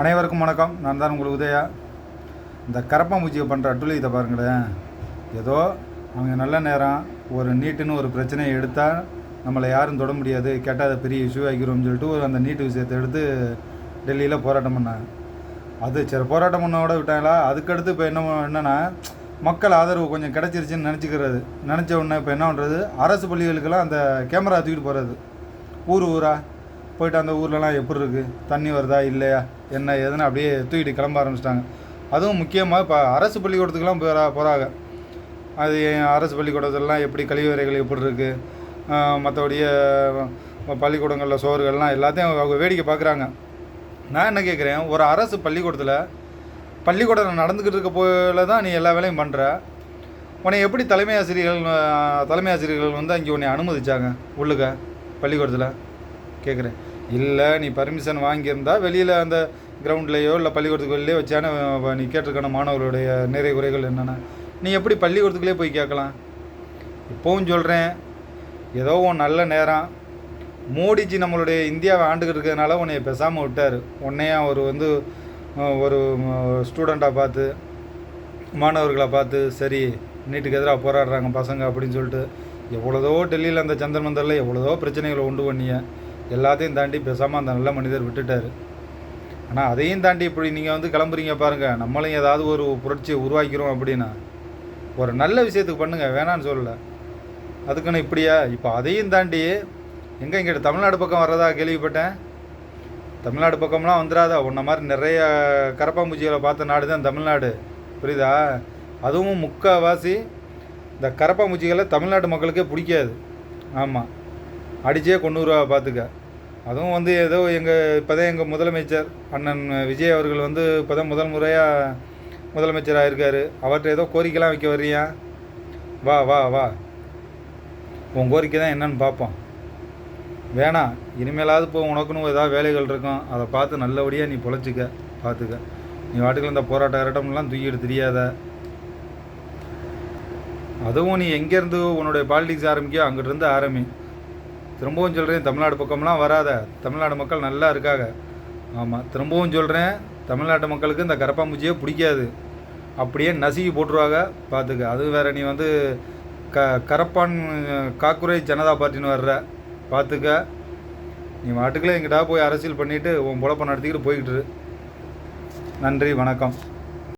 அனைவருக்கும் வணக்கம். நான் தான் உங்களுக்கு உதயா. இந்த கரப்பாம்பூச்சியை பண்ணுற அட்டுழியத்தை பாருங்களேன். ஏதோ அவங்க நல்ல நேரம் ஒரு நீட்டுன்னு ஒரு பிரச்சனையை எடுத்தால் நம்மளை யாரும் தொட முடியாது, கேட்டால் அதை பெரிய இஷ்யூ ஆகிக்கிறோம்னு சொல்லிட்டு அந்த நீட்டு விஷயத்தை எடுத்து டெல்லியில் போராட்டம் பண்ணாங்க. அது சரி, போராட்டம் பண்ணோட விட்டாங்களா. அதுக்கடுத்து இப்போ என்னென்னா மக்கள் ஆதரவு கொஞ்சம் கிடச்சிருச்சின்னு நினச்ச உடனே இப்போ என்ன பண்ணுறது, அரசு பள்ளிகளுக்கெல்லாம் அந்த கேமரா தூக்கிட்டு போகிறது. ஊராக போயிட்டு அந்த ஊர்லலாம் எப்படி இருக்குது, தண்ணி வருதா இல்லையா என்ன ஏதுன்னு அப்படியே தூக்கிட்டு கிளம்ப ஆரம்பிச்சிட்டாங்க. அதுவும் முக்கியமாக இப்போ அரசு பள்ளிக்கூடத்துக்கெலாம் போகிறாங்க. அது அரசு பள்ளிக்கூடத்துலலாம் எப்படி கழிவறைகள் எப்படி இருக்குது, மற்றபடிய பள்ளிக்கூடங்களில் சோறுகள்லாம் எல்லாத்தையும் அவங்க வேடிக்கை பார்க்குறாங்க. நான் என்ன கேட்குறேன், ஒரு அரசு பள்ளிக்கூடம் நடந்துக்கிட்டு இருக்க போல தான் நீ எல்லா வேலையும் பண்ணுற. உன்னை எப்படி தலைமை ஆசிரியர்கள் வந்து அங்கே உன்னை அனுமதிச்சாங்க உள்ளுக்க பள்ளிக்கூடத்தில் கேட்குறேன். இல்லை, நீ பர்மிஷன் வாங்கியிருந்தா வெளியில் அந்த கிரவுண்ட்லேயோ இல்லை பள்ளிக்கூடத்துக்கு வெளியே வச்சானே நீ கேட்டிருக்கான மாணவர்களுடைய நிறைய குறைகள் என்னென்னா நீ எப்படி பள்ளிக்கூடத்துக்குள்ளே போய் கேட்கலாம். இப்போவும் சொல்கிறேன், ஏதோ உன் நல்ல நேரம் மோடிஜி நம்மளுடைய இந்தியாவை ஆண்டுக்கிட்டு இருக்கிறதுனால உன்னைய பேசாமல் விட்டார். உன்னையே அவர் வந்து ஒரு ஸ்டூடெண்ட்டாக பார்த்து மாணவர்களை பார்த்து சரி நீட்டுக்கு எதிராக போராடுறாங்க பசங்க அப்படின்னு சொல்லிட்டு எவ்வளோதோ டெல்லியில் அந்த சந்திர மந்தரில் எவ்வளோதோ பிரச்சனைகளை உண்டு பண்ணிய எல்லாத்தையும் தாண்டி பேசாமல் அந்த நல்ல மனிதர் விட்டுட்டார். ஆனால் அதையும் தாண்டி இப்படி நீங்கள் வந்து கிளம்புறீங்க பாருங்கள், நம்மளையும் ஏதாவது ஒரு புரட்சியை உருவாக்கிறோம் அப்படின்னா ஒரு நல்ல விஷயத்துக்கு பண்ணுங்கள், வேணான்னு சொல்லலை. அதுக்குன்னு இப்படியா இப்போ அதையும் தாண்டி இங்கே தமிழ்நாடு பக்கம் வர்றதா கேள்விப்பட்டேன். தமிழ்நாடு பக்கம்லாம் வந்துடாதா, உன்ன மாதிரி நிறைய கரப்பாம்பூச்சிகளை பார்த்த நாடு தான் தமிழ்நாடு, புரியுதா? அதுவும் முக்கால்வாசி இந்த கரப்பாம்பூச்சிகளை தமிழ்நாட்டு மக்களுக்கே பிடிக்காது. ஆமாம், அடித்தே கொண்டு பார்த்துக்க. அதுவும் வந்து ஏதோ இப்போதான் எங்கள் முதலமைச்சர் அண்ணன் விஜய் அவர்கள் வந்து இப்போ தான் முதல் முறையாக முதலமைச்சராக இருக்கார். அவர்கிட்ட ஏதோ கோரிக்கைலாம் வைக்க வர்றியா? வா வா வா, உன் கோரிக்கை தான் என்னன்னு பார்ப்போம். வேணாம், இனிமேலாவது இப்போ உனக்குன்னு ஏதாவது வேலைகள் இருக்கும், அதை பார்த்து நல்லபடியாக நீ பொழைச்சிக்க பார்த்துக்க. நீ வாட்டுக்குள்ள இந்த போராட்ட இரட்டம்லாம் தூக்கிட்டு தெரியாத. அதுவும் நீ எங்கேருந்து உன்னுடைய பாலிடிக்ஸ் ஆரம்பிக்கோ அங்கிட்டிருந்து ஆரம்பி. திரும்பவும் சொல்கிறேன், தமிழ்நாடு பக்கம்லாம் வராத, தமிழ்நாடு மக்கள் நல்லா இருக்காங்க. ஆமாம், திரும்பவும் சொல்கிறேன், தமிழ்நாட்டு மக்களுக்கு இந்த கரப்பாம்பூச்சியே பிடிக்காது, அப்படியே நசுக்கி போட்டுருவாங்க பார்த்துக்க. அது வேறு, நீ வந்து கரப்பான் காக்குரை ஜனதா பார்ட்டின்னு வர்ற பார்த்துக்க. நீ வாட்டுக்குள்ளே எங்கிட்ட போய் அரசியல் பண்ணிவிட்டு உன் பொழப்பை நடத்திக்கிட்டு போய்கிட்டு. நன்றி, வணக்கம்.